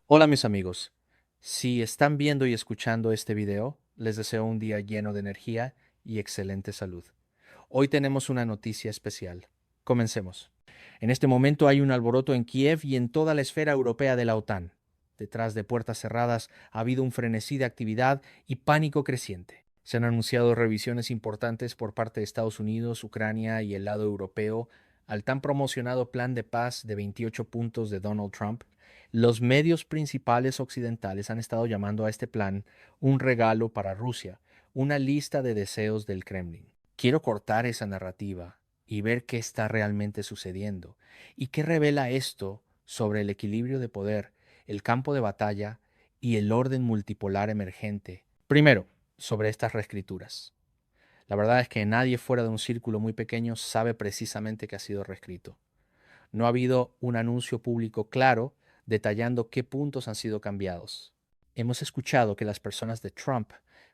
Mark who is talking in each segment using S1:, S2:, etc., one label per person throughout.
S1: Hola mis amigos, si están viendo y escuchando este video, les deseo un día lleno de energía y excelente salud. Hoy tenemos una noticia especial. Comencemos. En este momento hay un alboroto en Kiev y en toda la esfera europea de la OTAN. Detrás de puertas cerradas ha habido un frenesí de actividad y pánico creciente. Se han anunciado revisiones importantes por parte de Estados Unidos, Ucrania y el lado europeo al tan promocionado plan de paz de 28 puntos de Donald Trump. Los medios principales occidentales han estado llamando a este plan un regalo para Rusia, una lista de deseos del Kremlin. Quiero cortar esa narrativa y ver qué está realmente sucediendo y qué revela esto sobre el equilibrio de poder, el campo de batalla y el orden multipolar emergente. Primero, sobre estas reescrituras. La verdad es que nadie fuera de un círculo muy pequeño sabe precisamente qué ha sido reescrito. No ha habido un anuncio público claro detallando qué puntos han sido cambiados. Hemos escuchado que las personas de Trump,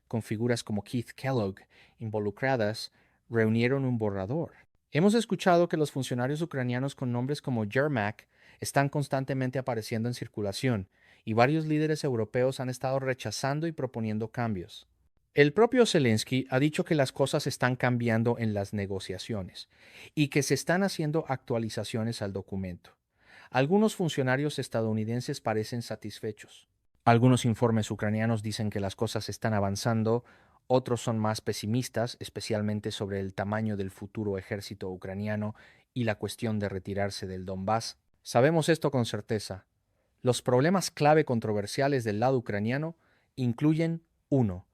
S1: con figuras como Keith Kellogg involucradas, reunieron un borrador. Hemos escuchado que los funcionarios ucranianos con nombres como Yermak están constantemente apareciendo en circulación, y varios líderes europeos han estado rechazando y proponiendo cambios. El propio Zelensky ha dicho que las cosas están cambiando en las negociaciones y que se están haciendo actualizaciones al documento. Algunos funcionarios estadounidenses parecen satisfechos. Algunos informes ucranianos dicen que las cosas están avanzando, otros son más pesimistas, especialmente sobre el tamaño del futuro ejército ucraniano y la cuestión de retirarse del Donbass. Sabemos esto con certeza. Los problemas clave controversiales del lado ucraniano incluyen: 1.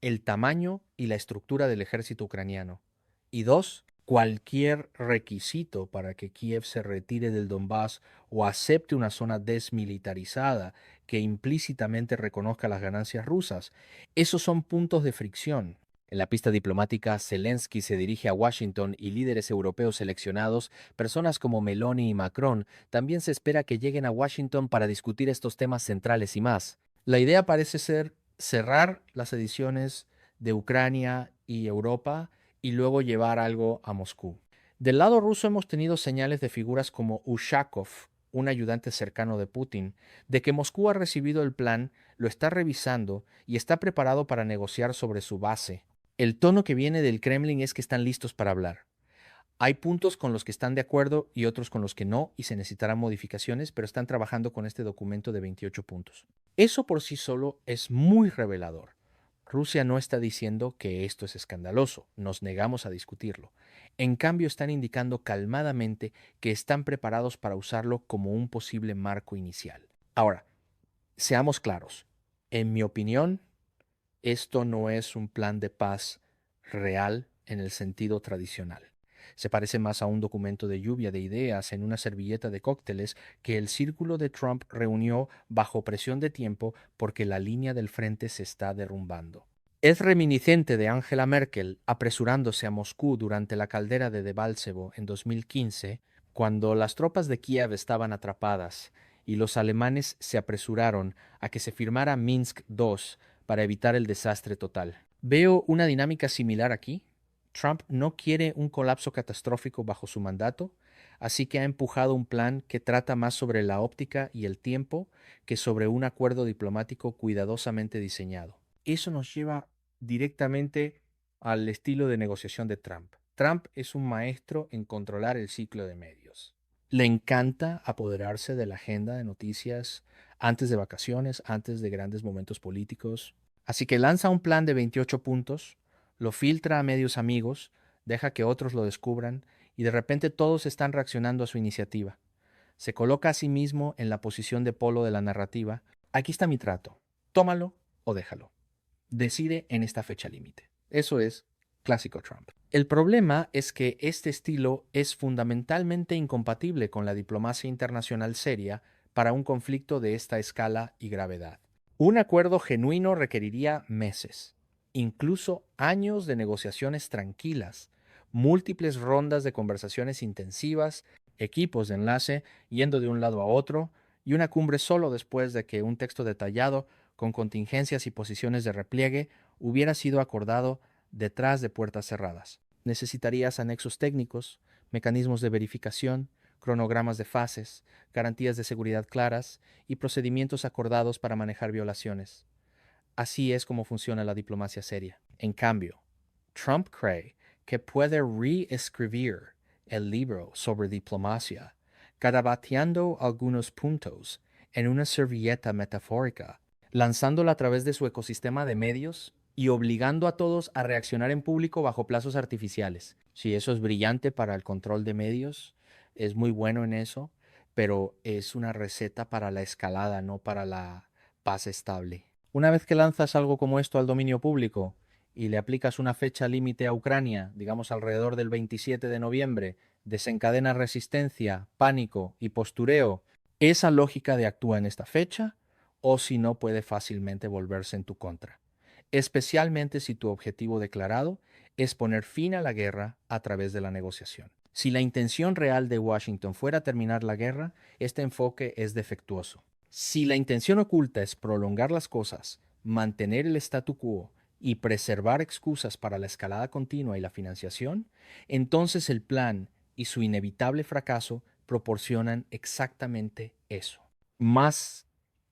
S1: El tamaño y la estructura del ejército ucraniano. Y 2. Cualquier requisito para que Kiev se retire del Donbass o acepte una zona desmilitarizada que implícitamente reconozca las ganancias rusas. Esos son puntos de fricción. En la pista diplomática, Zelensky se dirige a Washington y líderes europeos seleccionados, personas como Meloni y Macron, también se espera que lleguen a Washington para discutir estos temas centrales y más. La idea parece ser cerrar las ediciones de Ucrania y Europa y luego llevar algo a Moscú. Del lado ruso hemos tenido señales de figuras como Ushakov, un ayudante cercano de Putin, de que Moscú ha recibido el plan, lo está revisando y está preparado para negociar sobre su base. El tono que viene del Kremlin es que están listos para hablar. Hay puntos con los que están de acuerdo y otros con los que no, y se necesitarán modificaciones, pero están trabajando con este documento de 28 puntos. Eso por sí solo es muy revelador. Rusia no está diciendo que esto es escandaloso, nos negamos a discutirlo. En cambio, están indicando calmadamente que están preparados para usarlo como un posible marco inicial. Ahora, seamos claros. En mi opinión, esto no es un plan de paz real en el sentido tradicional. Se parece más a un documento de lluvia de ideas en una servilleta de cócteles que el círculo de Trump reunió bajo presión de tiempo porque la línea del frente se está derrumbando. Es reminiscente de Angela Merkel apresurándose a Moscú durante la caldera de Debaltseve en 2015, cuando las tropas de Kiev estaban atrapadas y los alemanes se apresuraron a que se firmara Minsk II para evitar el desastre total. Veo una dinámica similar aquí. Trump no quiere un colapso catastrófico bajo su mandato, así que ha empujado un plan que trata más sobre la óptica y el tiempo que sobre un acuerdo diplomático cuidadosamente diseñado. Eso nos lleva directamente al estilo de negociación de Trump. Trump es un maestro en controlar el ciclo de medios. Le encanta apoderarse de la agenda de noticias antes de vacaciones, antes de grandes momentos políticos. Así que lanza un plan de 28 puntos, lo filtra a medios amigos, deja que otros lo descubran y de repente todos están reaccionando a su iniciativa. Se coloca a sí mismo en la posición de polo de la narrativa. Aquí está mi trato. Tómalo o déjalo. Decide en esta fecha límite. Eso es clásico Trump. El problema es que este estilo es fundamentalmente incompatible con la diplomacia internacional seria para un conflicto de esta escala y gravedad. Un acuerdo genuino requeriría meses, incluso años de negociaciones tranquilas, múltiples rondas de conversaciones intensivas, equipos de enlace yendo de un lado a otro, y una cumbre solo después de que un texto detallado, con contingencias y posiciones de repliegue, hubiera sido acordado detrás de puertas cerradas. Necesitarías anexos técnicos, mecanismos de verificación, cronogramas de fases, garantías de seguridad claras y procedimientos acordados para manejar violaciones. Así es como funciona la diplomacia seria. En cambio, Trump cree que puede reescribir el libro sobre diplomacia, garabateando algunos puntos en una servilleta metafórica, lanzándola a través de su ecosistema de medios y obligando a todos a reaccionar en público bajo plazos artificiales. Sí, eso es brillante para el control de medios, es muy bueno en eso, pero es una receta para la escalada, no para la paz estable. Una vez que lanzas algo como esto al dominio público y le aplicas una fecha límite a Ucrania, digamos alrededor del 27 de noviembre, desencadena resistencia, pánico y postureo, esa lógica de actúa en esta fecha o si no puede fácilmente volverse en tu contra, especialmente si tu objetivo declarado es poner fin a la guerra a través de la negociación. Si la intención real de Washington fuera terminar la guerra, este enfoque es defectuoso. Si la intención oculta es prolongar las cosas, mantener el statu quo y preservar excusas para la escalada continua y la financiación, entonces el plan y su inevitable fracaso proporcionan exactamente eso. Más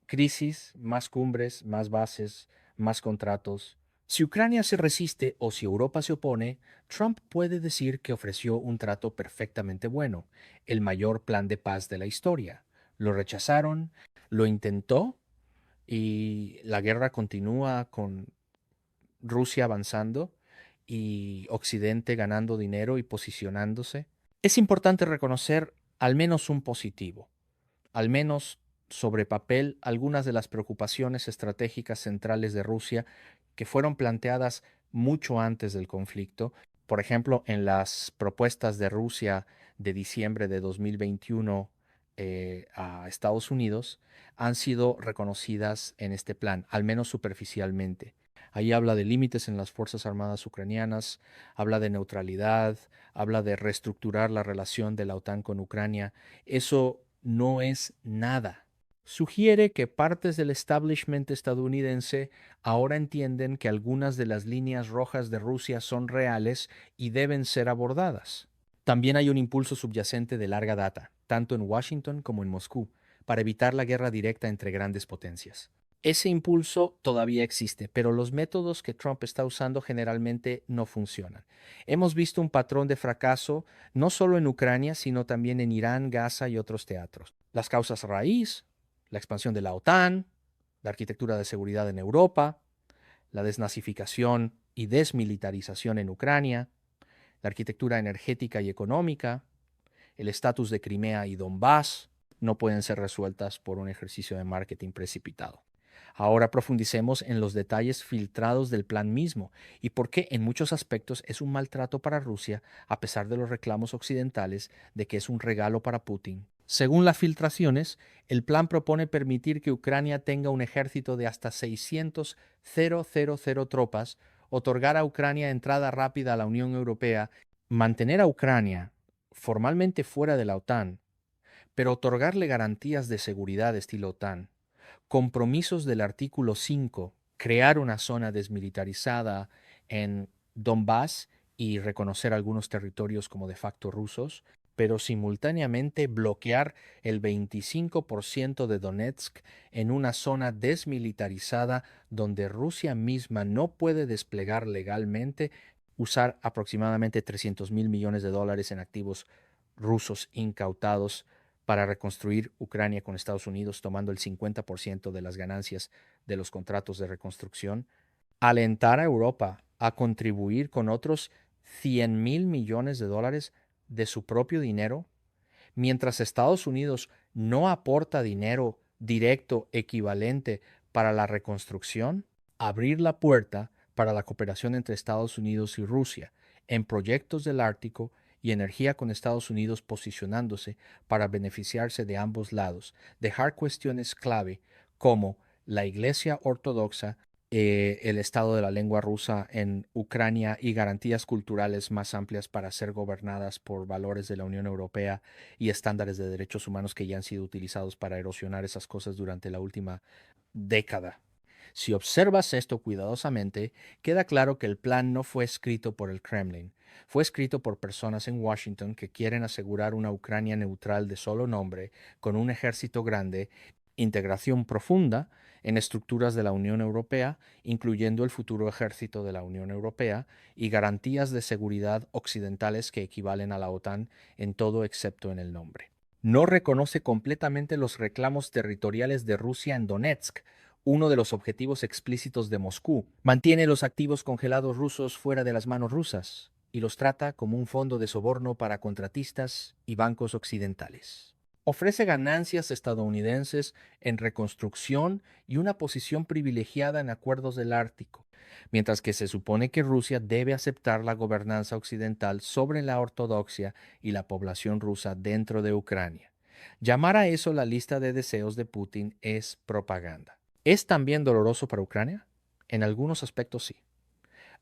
S1: crisis, más cumbres, más bases, más contratos. Si Ucrania se resiste o si Europa se opone, Trump puede decir que ofreció un trato perfectamente bueno, el mayor plan de paz de la historia. Lo rechazaron, lo intentó y la guerra continúa con Rusia avanzando y Occidente ganando dinero y posicionándose. Es importante reconocer al menos un positivo, al menos sobre papel, algunas de las preocupaciones estratégicas centrales de Rusia que fueron planteadas mucho antes del conflicto. Por ejemplo, en las propuestas de Rusia de diciembre de 2021 a Estados Unidos, han sido reconocidas en este plan, al menos superficialmente. Ahí habla de límites en las Fuerzas Armadas ucranianas, habla de neutralidad, habla de reestructurar la relación de la OTAN con Ucrania. Eso no es nada. Sugiere que partes del establishment estadounidense ahora entienden que algunas de las líneas rojas de Rusia son reales y deben ser abordadas. También hay un impulso subyacente de larga data, tanto en Washington como en Moscú, para evitar la guerra directa entre grandes potencias. Ese impulso todavía existe, pero los métodos que Trump está usando generalmente no funcionan. Hemos visto un patrón de fracaso no solo en Ucrania, sino también en Irán, Gaza y otros teatros. Las causas raíz, la expansión de la OTAN, la arquitectura de seguridad en Europa, la desnazificación y desmilitarización en Ucrania, la arquitectura energética y económica, el estatus de Crimea y Donbass, no pueden ser resueltas por un ejercicio de marketing precipitado. Ahora profundicemos en los detalles filtrados del plan mismo y por qué en muchos aspectos es un maltrato para Rusia a pesar de los reclamos occidentales de que es un regalo para Putin. Según las filtraciones, el plan propone permitir que Ucrania tenga un ejército de hasta 600,000 tropas, otorgar a Ucrania entrada rápida a la Unión Europea, mantener a Ucrania formalmente fuera de la OTAN, pero otorgarle garantías de seguridad estilo OTAN, compromisos del artículo 5, crear una zona desmilitarizada en Donbass y reconocer algunos territorios como de facto rusos, pero simultáneamente bloquear el 25% de Donetsk en una zona desmilitarizada donde Rusia misma no puede desplegar legalmente, usar aproximadamente 300 mil millones de dólares en activos rusos incautados para reconstruir Ucrania con Estados Unidos, tomando el 50% de las ganancias de los contratos de reconstrucción, alentar a Europa a contribuir con otros 100 mil millones de dólares de su propio dinero, mientras Estados Unidos no aporta dinero directo equivalente para la reconstrucción, abrir la puerta para la cooperación entre Estados Unidos y Rusia en proyectos del Ártico y energía con Estados Unidos posicionándose para beneficiarse de ambos lados, dejar cuestiones clave como la Iglesia Ortodoxa, el estado de la lengua rusa en Ucrania y garantías culturales más amplias para ser gobernadas por valores de la Unión Europea y estándares de derechos humanos que ya han sido utilizados para erosionar esas cosas durante la última década. Si observas esto cuidadosamente, queda claro que el plan no fue escrito por el Kremlin, Fue escrito por personas en Washington que quieren asegurar una Ucrania neutral de solo nombre, con un ejército grande, integración profunda en estructuras de la Unión Europea, incluyendo el futuro ejército de la Unión Europea, y garantías de seguridad occidentales que equivalen a la OTAN en todo excepto en el nombre. No reconoce completamente los reclamos territoriales de Rusia en Donetsk, uno de los objetivos explícitos de Moscú. Mantiene los activos congelados rusos fuera de las manos rusas y los trata como un fondo de soborno para contratistas y bancos occidentales. Ofrece ganancias estadounidenses en reconstrucción y una posición privilegiada en acuerdos del Ártico, mientras que se supone que Rusia debe aceptar la gobernanza occidental sobre la ortodoxia y la población rusa dentro de Ucrania. Llamar a eso la lista de deseos de Putin es propaganda. ¿Es también doloroso para Ucrania? En algunos aspectos sí.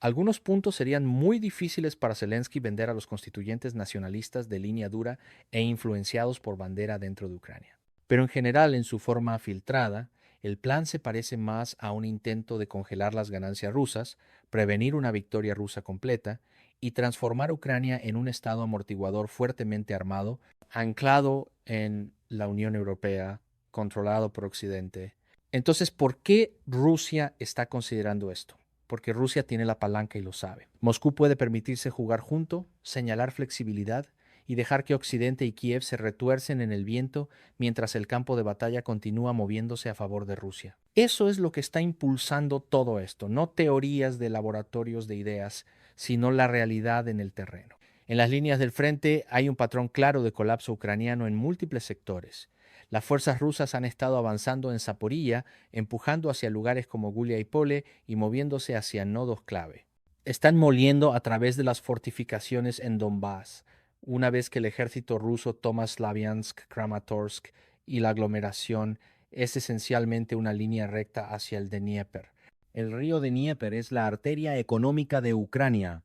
S1: Algunos puntos serían muy difíciles para Zelensky vender a los constituyentes nacionalistas de línea dura e influenciados por bandera dentro de Ucrania. Pero en general, en su forma filtrada, el plan se parece más a un intento de congelar las ganancias rusas, prevenir una victoria rusa completa y transformar Ucrania en un estado amortiguador fuertemente armado, anclado en la Unión Europea, controlado por Occidente. Entonces, ¿por qué Rusia está considerando esto? Porque Rusia tiene la palanca y lo sabe. Moscú puede permitirse jugar junto, señalar flexibilidad y dejar que Occidente y Kiev se retuercen en el viento mientras el campo de batalla continúa moviéndose a favor de Rusia. Eso es lo que está impulsando todo esto, no teorías de laboratorios de ideas, sino la realidad en el terreno. En las líneas del frente hay un patrón claro de colapso ucraniano en múltiples sectores. Las fuerzas rusas han estado avanzando en Zaporilla, empujando hacia lugares como Gulia y Pole y moviéndose hacia nodos clave. Están moliendo a través de las fortificaciones en Donbass, una vez que el ejército ruso toma Slaviansk, Kramatorsk y la aglomeración es esencialmente una línea recta hacia el Dnieper. El río Dnieper es la arteria económica de Ucrania.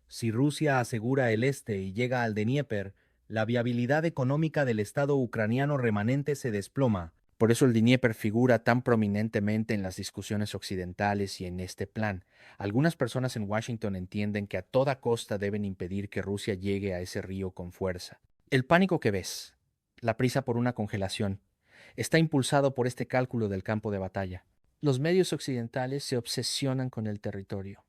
S1: Si Rusia asegura el este y llega al Dnieper, la viabilidad económica del Estado ucraniano remanente se desploma. Por eso el Dnieper figura tan prominentemente en las discusiones occidentales y en este plan. Algunas personas en Washington entienden que a toda costa deben impedir que Rusia llegue a ese río con fuerza. El pánico que ves, la prisa por una congelación, está impulsado por este cálculo del campo de batalla. Los medios occidentales se obsesionan con el territorio.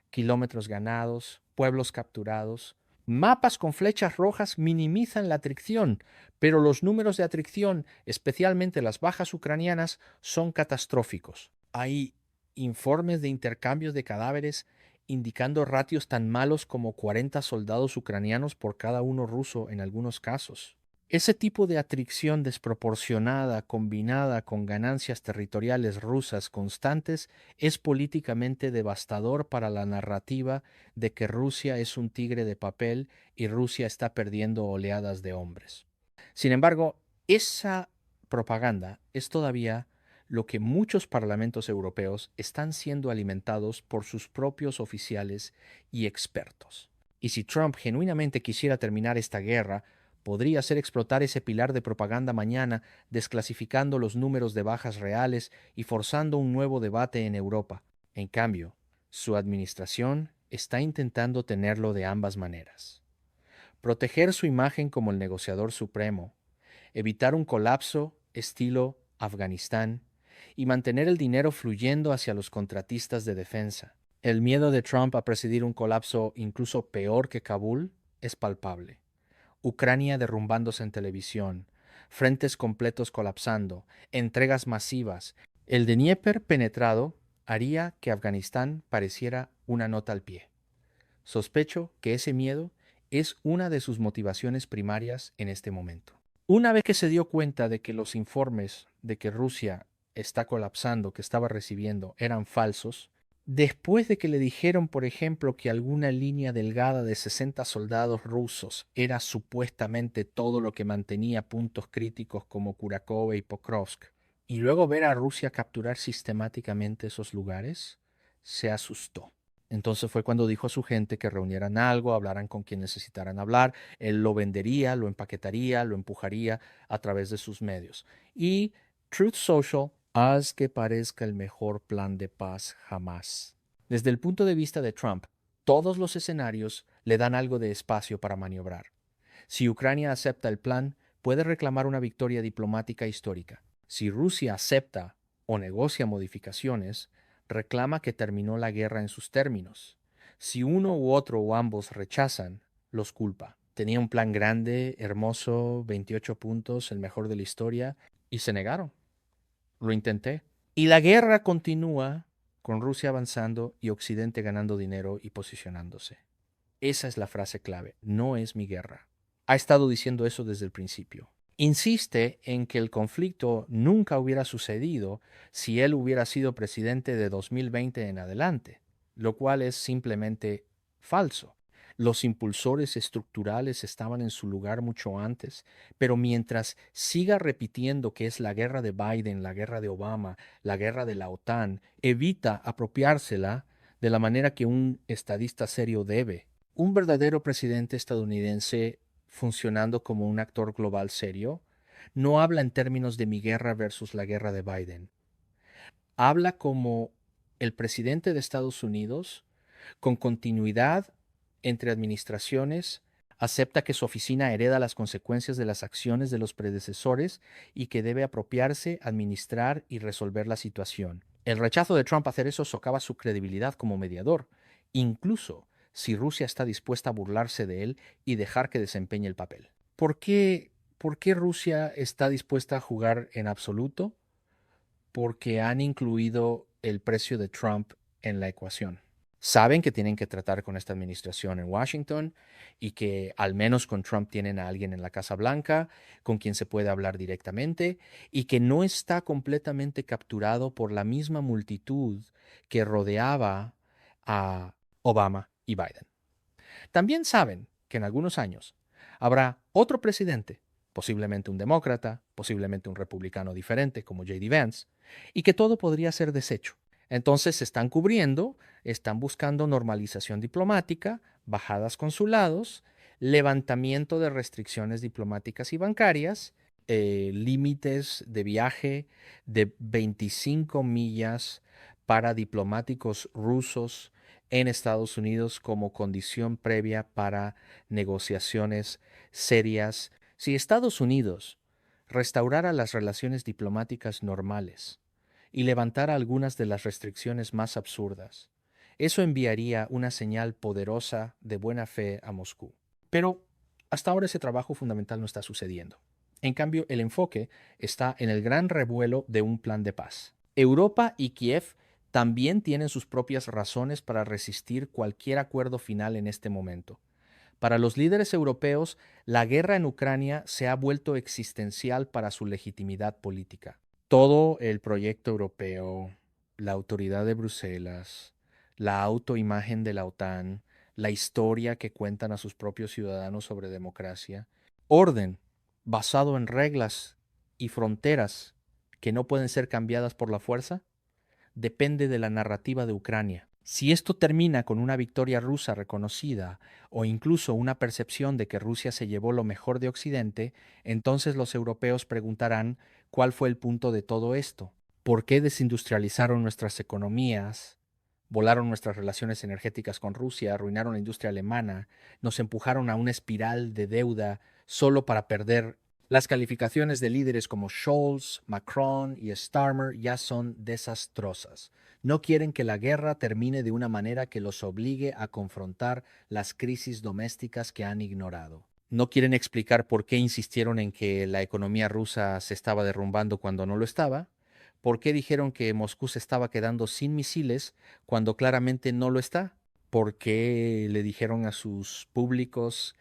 S1: Kilómetros ganados, pueblos capturados. Mapas con flechas rojas minimizan la atracción, pero los números de atracción, especialmente las bajas ucranianas, son catastróficos. Hay informes de intercambios de cadáveres indicando ratios tan malos como 40 soldados ucranianos por cada uno ruso en algunos casos. Ese tipo de atracción desproporcionada combinada con ganancias territoriales rusas constantes es políticamente devastador para la narrativa de que Rusia es un tigre de papel y Rusia está perdiendo oleadas de hombres. Sin embargo, esa propaganda es todavía lo que muchos parlamentos europeos están siendo alimentados por sus propios oficiales y expertos. Y si Trump genuinamente quisiera terminar esta guerra, podría hacer explotar ese pilar de propaganda mañana, desclasificando los números de bajas reales y forzando un nuevo debate en Europa. En cambio, su administración está intentando tenerlo de ambas maneras. Proteger su imagen como el negociador supremo, evitar un colapso estilo Afganistán y mantener el dinero fluyendo hacia los contratistas de defensa. El miedo de Trump a presidir un colapso incluso peor que Kabul es palpable. Ucrania derrumbándose en televisión, frentes completos colapsando, entregas masivas. El Dnieper penetrado haría que Afganistán pareciera una nota al pie. Sospecho que ese miedo es una de sus motivaciones primarias en este momento. Una vez que se dio cuenta de que los informes de que Rusia está colapsando, que estaba recibiendo, eran falsos, después de que le dijeron, por ejemplo, que alguna línea delgada de 60 soldados rusos era supuestamente todo lo que mantenía puntos críticos como Kurakovo y Pokrovsk, y luego ver a Rusia capturar sistemáticamente esos lugares, se asustó. Entonces fue cuando dijo a su gente que reunieran algo, hablaran con quien necesitaran hablar, él lo vendería, lo empaquetaría, lo empujaría a través de sus medios. Y Truth Social, haz que parezca el mejor plan de paz jamás. Desde el punto de vista de Trump, todos los escenarios le dan algo de espacio para maniobrar. Si Ucrania acepta el plan, puede reclamar una victoria diplomática histórica. Si Rusia acepta o negocia modificaciones, reclama que terminó la guerra en sus términos. Si uno u otro o ambos rechazan, los culpa. Tenía un plan grande, hermoso, 28 puntos, el mejor de la historia, y se negaron. Lo intenté. Y la guerra continúa con Rusia avanzando y Occidente ganando dinero y posicionándose. Esa es la frase clave. No es mi guerra. Ha estado diciendo eso desde el principio. Insiste en que el conflicto nunca hubiera sucedido si él hubiera sido presidente de 2020 en adelante, lo cual es simplemente falso. Los impulsores estructurales estaban en su lugar mucho antes, pero mientras siga repitiendo que es la guerra de Biden, la guerra de Obama, la guerra de la OTAN, evita apropiársela de la manera que un estadista serio debe. Un verdadero presidente estadounidense funcionando como un actor global serio no habla en términos de mi guerra versus la guerra de Biden. Habla como el presidente de Estados Unidos, con continuidad entre administraciones, acepta que su oficina hereda las consecuencias de las acciones de los predecesores y que debe apropiarse, administrar y resolver la situación. El rechazo de Trump a hacer eso socava su credibilidad como mediador, incluso si Rusia está dispuesta a burlarse de él y dejar que desempeñe el papel. ¿Por qué Rusia está dispuesta a jugar en absoluto? Porque han incluido el precio de Trump en la ecuación. Saben que tienen que tratar con esta administración en Washington y que al menos con Trump tienen a alguien en la Casa Blanca con quien se puede hablar directamente y que no está completamente capturado por la misma multitud que rodeaba a Obama y Biden. También saben que en algunos años habrá otro presidente, posiblemente un demócrata, posiblemente un republicano diferente como J.D. Vance, y que todo podría ser deshecho. Entonces se están cubriendo, están buscando normalización diplomática, bajadas consulados, levantamiento de restricciones diplomáticas y bancarias, límites de viaje de 25 millas para diplomáticos rusos en Estados Unidos como condición previa para negociaciones serias. Si Estados Unidos restaurara las relaciones diplomáticas normales y levantara algunas de las restricciones más absurdas, eso enviaría una señal poderosa de buena fe a Moscú. Pero hasta ahora ese trabajo fundamental no está sucediendo. En cambio, el enfoque está en el gran revuelo de un plan de paz. Europa y Kiev también tienen sus propias razones para resistir cualquier acuerdo final en este momento. Para los líderes europeos, la guerra en Ucrania se ha vuelto existencial para su legitimidad política. Todo el proyecto europeo, la autoridad de Bruselas, la autoimagen de la OTAN, la historia que cuentan a sus propios ciudadanos sobre democracia, orden basado en reglas y fronteras que no pueden ser cambiadas por la fuerza, depende de la narrativa de Ucrania. Si esto termina con una victoria rusa reconocida o incluso una percepción de que Rusia se llevó lo mejor de Occidente, entonces los europeos preguntarán cuál fue el punto de todo esto. ¿Por qué desindustrializaron nuestras economías? Volaron nuestras relaciones energéticas con Rusia, arruinaron la industria alemana, nos empujaron a una espiral de deuda solo para perder. Las calificaciones de líderes como Scholz, Macron y Starmer ya son desastrosas. No quieren que la guerra termine de una manera que los obligue a confrontar las crisis domésticas que han ignorado. No quieren explicar por qué insistieron en que la economía rusa se estaba derrumbando cuando no lo estaba, por qué dijeron que Moscú se estaba quedando sin misiles cuando claramente no lo está, por qué le dijeron a sus públicos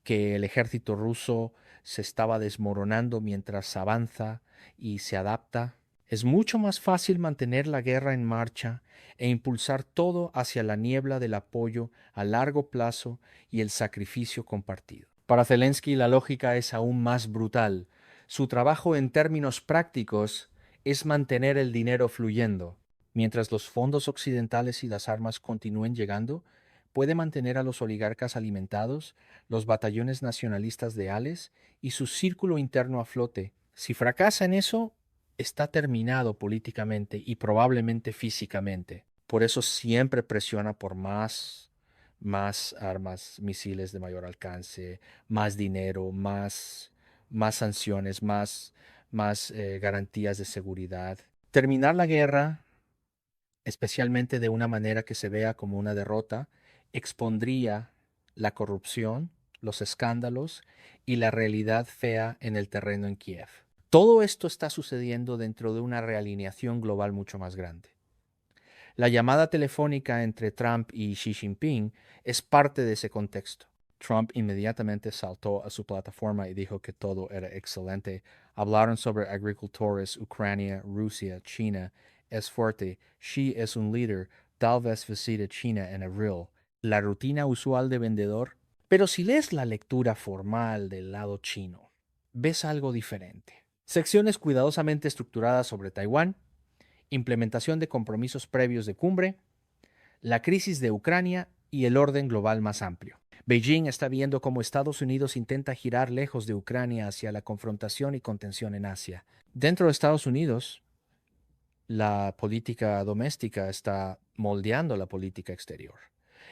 S1: que el ejército ruso se estaba desmoronando mientras avanza y se adapta. Es mucho más fácil mantener la guerra en marcha e impulsar todo hacia la niebla del apoyo a largo plazo y el sacrificio compartido. Para Zelensky la lógica es aún más brutal. Su trabajo en términos prácticos es mantener el dinero fluyendo. Mientras los fondos occidentales y las armas continúen llegando, puede mantener a los oligarcas alimentados, los batallones nacionalistas leales y su círculo interno a flote. Si fracasa en eso, está terminado políticamente y probablemente físicamente. Por eso siempre presiona por más más armas, misiles de mayor alcance, más dinero, más sanciones, más garantías de seguridad. Terminar la guerra, especialmente de una manera que se vea como una derrota, expondría la corrupción, los escándalos y la realidad fea en el terreno en Kiev. Todo esto está sucediendo dentro de una realineación global mucho más grande. La llamada telefónica entre Trump y Xi Jinping es parte de ese contexto. Trump inmediatamente saltó a su plataforma y dijo que todo era excelente. Hablaron sobre agricultores, Ucrania, Rusia, China. Es fuerte. Xi es un líder. Tal vez visite China en abril. La rutina usual de vendedor. Pero si lees la lectura formal del lado chino, ves algo diferente. Secciones cuidadosamente estructuradas sobre Taiwán, implementación de compromisos previos de cumbre, la crisis de Ucrania y el orden global más amplio. Beijing está viendo cómo Estados Unidos intenta girar lejos de Ucrania hacia la confrontación y contención en Asia. Dentro de Estados Unidos, la política doméstica está moldeando la política exterior.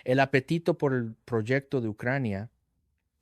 S1: El apetito por el proyecto de Ucrania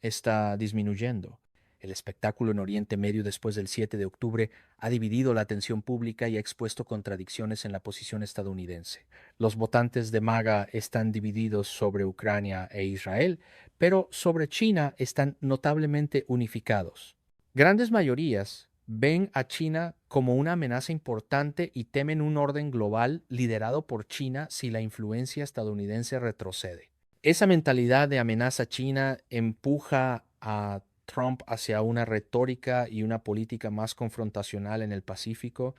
S1: está disminuyendo. El espectáculo en Oriente Medio después del 7 de octubre ha dividido la atención pública y ha expuesto contradicciones en la posición estadounidense. Los votantes de MAGA están divididos sobre Ucrania e Israel, pero sobre China están notablemente unificados. Grandes mayorías ven a China como una amenaza importante y temen un orden global liderado por China si la influencia estadounidense retrocede. Esa mentalidad de amenaza china empuja a Trump hacia una retórica y una política más confrontacional en el Pacífico